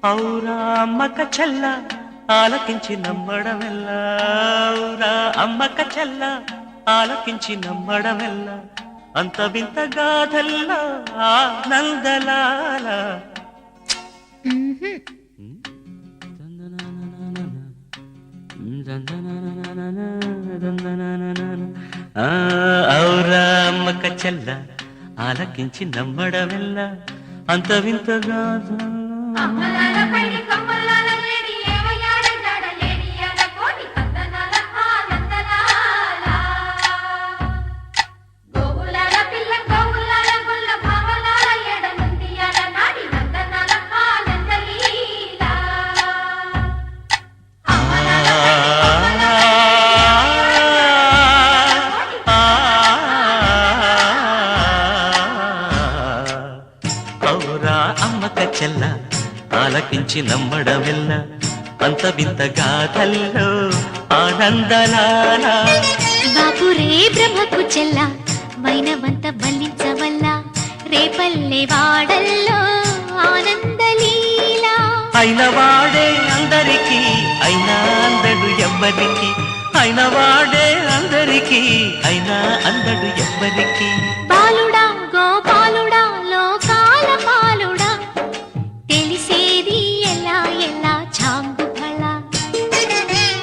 ఔరా అమ్మక చెల్ల ఆలకించి నమ్మడమెల్ల ఔరా అమ్మక చెల్ల ఆలకించి నమ్మడమెల్ల అంత వింత గాథల్లో ఆనందలాల ఔరా అమ్మక చెల్ల ఆలకించి నమ్మడమెల్ల అంత వింత గాథల్లో అమ్మక చెల్ల ఆలకించి నమ్మడమెల్ల అంత వింత గాథల్లో ఆనందలాల బాపురే బ్రహ్మకు చెల్ల వైనవంత బల్లించవల్ల రేపల్లె వాడల్లో ఆనందలీలా అయిన వాడే అందరికీ అయినా అందడు ఎవ్వరికి అయిన వాడే అందరికీ అయినా అందడు ఎవ్వరికి బాలుడా గోపాలుడా లోకాల పాలుడా తెలిసేది ఎలా ఎలా చాంగు ఫళ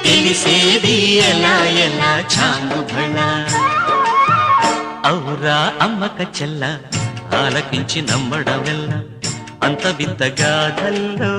తెలిసేది ఎలా ఎలా చాంగు ఫళ ఔరా అమ్మక చెల్ల ఆలకించి నమ్మడమెల్ల అంత వింత గాథల్లో